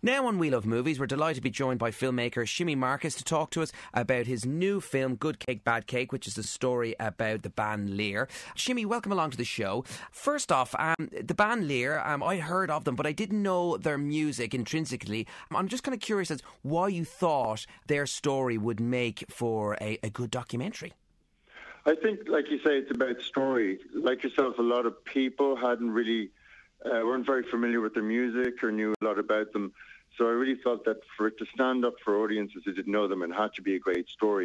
Now on We Love Movies, we're delighted to be joined by filmmaker Shimmy to talk to us about his new film, Good Cake, Bad Cake, which is a story about the band Lear. Shimmy, welcome along to the show. First off, the band Lear, I'd heard of them, but I didn't know their music intrinsically. I'm just kind of curious as why you thought their story would make for a good documentary. I think, like you say, it's about story. Like yourself, a lot of people weren't very familiar with their music or knew a lot about them. So I really felt that for it to stand up for audiences who didn't know them, it had to be a great story.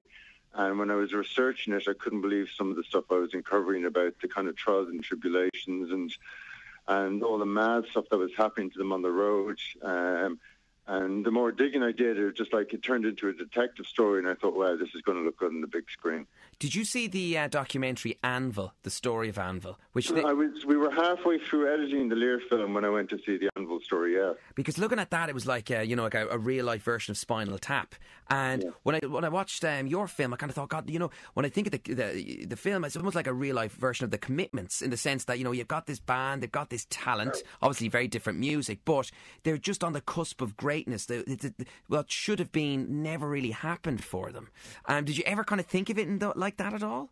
And when I was researching it, I couldn't believe some of the stuff I was uncovering about the kind of trials and tribulations and all the mad stuff that was happening to them on the road. And the more digging I did, it turned into a detective story, and I thought, wow, this is going to look good on the big screen. Did you see the documentary Anvil, the story of Anvil? We were halfway through editing the Lear film when I went to see the Anvil story, yeah. Because looking at that, it was like a real-life version of Spinal Tap. And when I watched your film, I kind of thought, God, when I think of the film, it's almost like a real-life version of The Commitments, in the sense that, you've got this band, they've got this talent, obviously very different music, but they're just on the cusp of greatness. What should have been never really happened for them. Did you ever kind of think of it like that at all?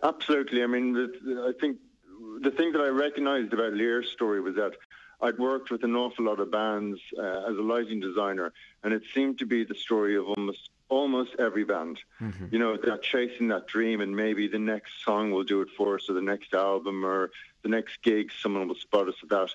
Absolutely. I mean, I think the thing that I recognised about Lear's story was that I'd worked with an awful lot of bands as a lighting designer, and it seemed to be the story of almost every band. Mm-hmm. They're chasing that dream, and maybe the next song will do it for us, or the next album, or the next gig, someone will spot us at that.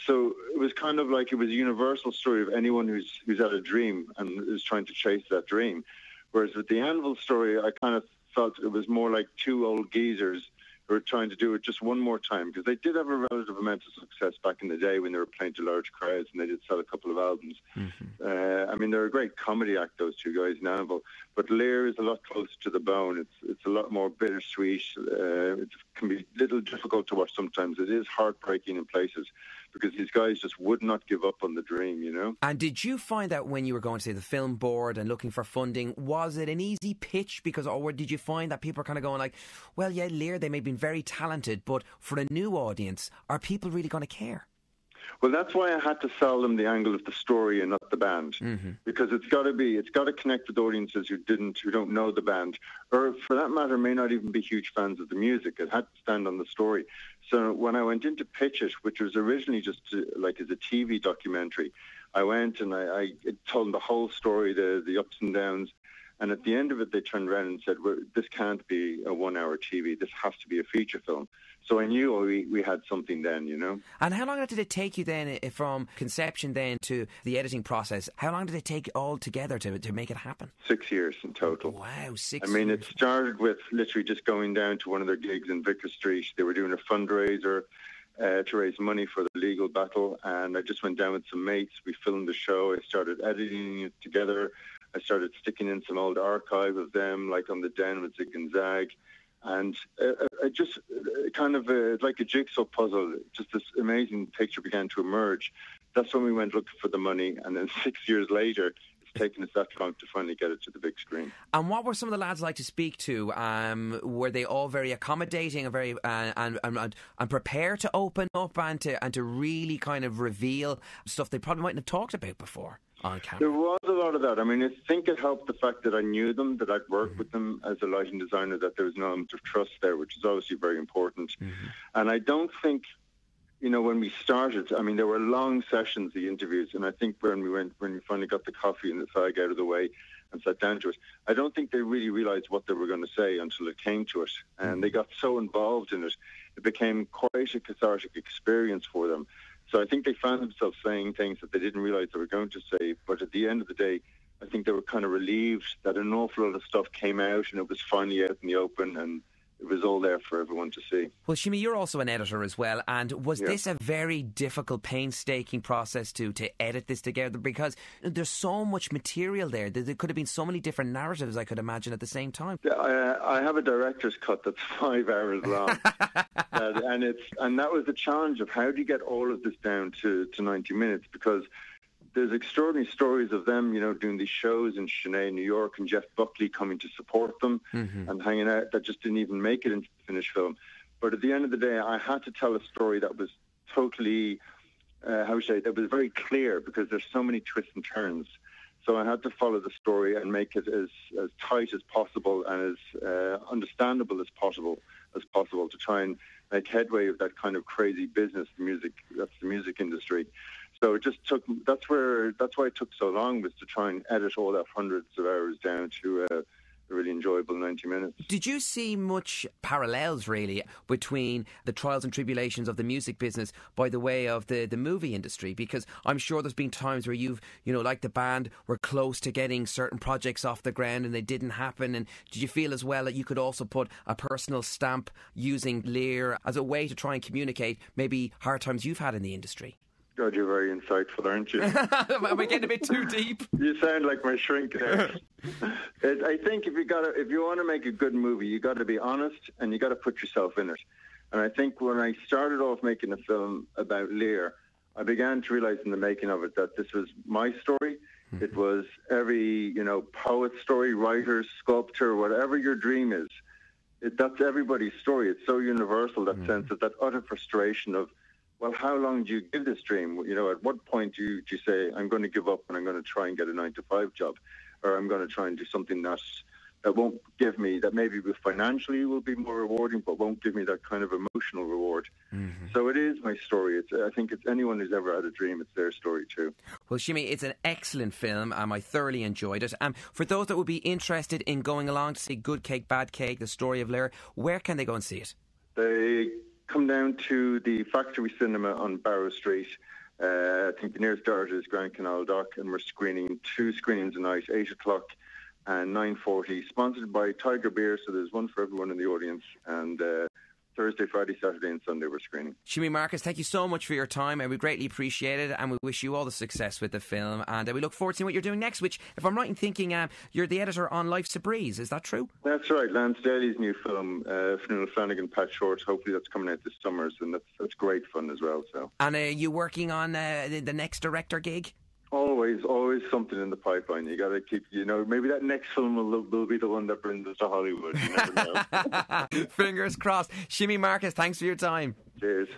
So it was kind of like it was a universal story of anyone who's had a dream and is trying to chase that dream. Whereas with the Anvil story, I kind of felt it was more like two old geezers who were trying to do it just one more time, because they did have a relative amount of success back in the day when they were playing to large crowds, and they did sell a couple of albums. Mm-hmm. They're a great comedy act, those two guys in Anvil, but Lear is a lot closer to the bone. It's a lot more bittersweet. It can be a little difficult to watch sometimes. It is heartbreaking in places, because these guys just would not give up on the dream, And did you find that when you were going to say the film board and looking for funding, was it an easy pitch? Or did you find that people are kind of going like, well, yeah, Lear, they may have been very talented, but for a new audience, are people really going to care? Well, that's why I had to sell them the angle of the story and not the band, because it's got to connect with audiences who don't know the band, or for that matter, may not even be huge fans of the music. It had to stand on the story. So when I went in to pitch it, which was originally just as a TV documentary, I went and I told them the whole story, the ups and downs. And at the end of it, they turned around and said, this can't be a 1 hour TV. This has to be a feature film. So I knew we had something then, And how long did it take you then, from conception then to the editing process? How long did it take all together to make it happen? 6 years in total. Wow, 6 years. It started with literally just going down to one of their gigs in Vicar Street. They were doing a fundraiser to raise money for the legal battle. And I just went down with some mates. We filmed the show. I started editing it together. I started sticking in some old archive of them, like on the Den with Zig and Zag. And I just kind of like a jigsaw puzzle, just this amazing picture began to emerge. That's when we went looking for the money. And then 6 years later, it's taken us that long to finally get it to the big screen. And what were some of the lads like to speak to? Were they all very accommodating and very and prepared to open up and to really kind of reveal stuff they probably mightn't have talked about before on camera? There was a lot of that. I think it helped the fact that I knew them, that I'd worked with them as a lighting designer, that there was an element of trust there, which is obviously very important. Mm-hmm. And I don't think, when we started, there were long sessions, the interviews, and I think when we finally got the coffee and the fag out of the way and sat down to it, I don't think they really realised what they were going to say until it came to it. And they got so involved in it, it became quite a cathartic experience for them. So I think they found themselves saying things that they didn't realise they were going to say. But at the end of the day, I think they were kind of relieved that an awful lot of stuff came out and it was finally out in the open and it was all there for everyone to see. Well, Shimmy, you're also an editor as well. And was this a very difficult, painstaking process to edit this together? Because there's so much material there. There could have been so many different narratives, I could imagine, at the same time. I have a director's cut that's 5 hours long. and that was the challenge of how do you get all of this down to 90 minutes? Because there's extraordinary stories of them, doing these shows in Chennai, New York, and Jeff Buckley coming to support them and hanging out that just didn't even make it into the finished film. But at the end of the day, I had to tell a story that was totally that was very clear because there's so many twists and turns. So I had to follow the story and make it as tight as possible and as understandable as possible to try and make headway of that kind of crazy business, that's the music industry. So it just took. That's why it took so long, was to try and edit all that hundreds of hours down to a really enjoyable 90 minutes. Did you see much parallels, really, between the trials and tribulations of the music business by the way of the movie industry? Because I'm sure there's been times where you've, like the band, were close to getting certain projects off the ground and they didn't happen. And did you feel as well that you could also put a personal stamp using Lear as a way to try and communicate maybe hard times you've had in the industry? God, you're very insightful, aren't you? Am I getting a bit too deep? You sound like my shrink there. I think if you want to make a good movie, you got to be honest and you got to put yourself in it. And I think when I started off making a film about Lear, I began to realize in the making of it that this was my story. Mm-hmm. It was every, poet's story, writer, sculptor, whatever your dream is. That's everybody's story. It's so universal, that sense of that utter frustration of, well, how long do you give this dream? At what point do you say, I'm going to give up and I'm going to try and get a 9-to-5 job, or I'm going to try and do something that won't give me, that maybe financially will be more rewarding, but won't give me that kind of emotional reward. Mm-hmm. So it is my story. I think it's anyone who's ever had a dream, it's their story too. Well, Shimmy, it's an excellent film. I thoroughly enjoyed it. For those that would be interested in going along to see Good Cake, Bad Cake, the story of Lear, where can they go and see it? They come down to the Factory Cinema on Barrow Street. I think the nearest dart is Grand Canal Dock, and we're screening 2 screenings a night, 8 o'clock and 9:40, sponsored by Tiger Beer, so there's one for everyone in the audience, and Thursday, Friday, Saturday and Sunday we're screening. Shimmy Marcus, thank you so much for your time, and we greatly appreciate it, and we wish you all the success with the film, and we look forward to seeing what you're doing next, which, if I'm right in thinking, you're the editor on Life's a Breeze, is that true? That's right, Lance Daly's new film, Fionnuala Flanagan, Pat Short, hopefully that's coming out this summer, and that's great fun as well. So. And are you working on the next director gig? Always something in the pipeline. You got to keep, maybe that next film will be the one that brings us to Hollywood. You never know. Fingers crossed. Shimmy Marcus, thanks for your time. Cheers.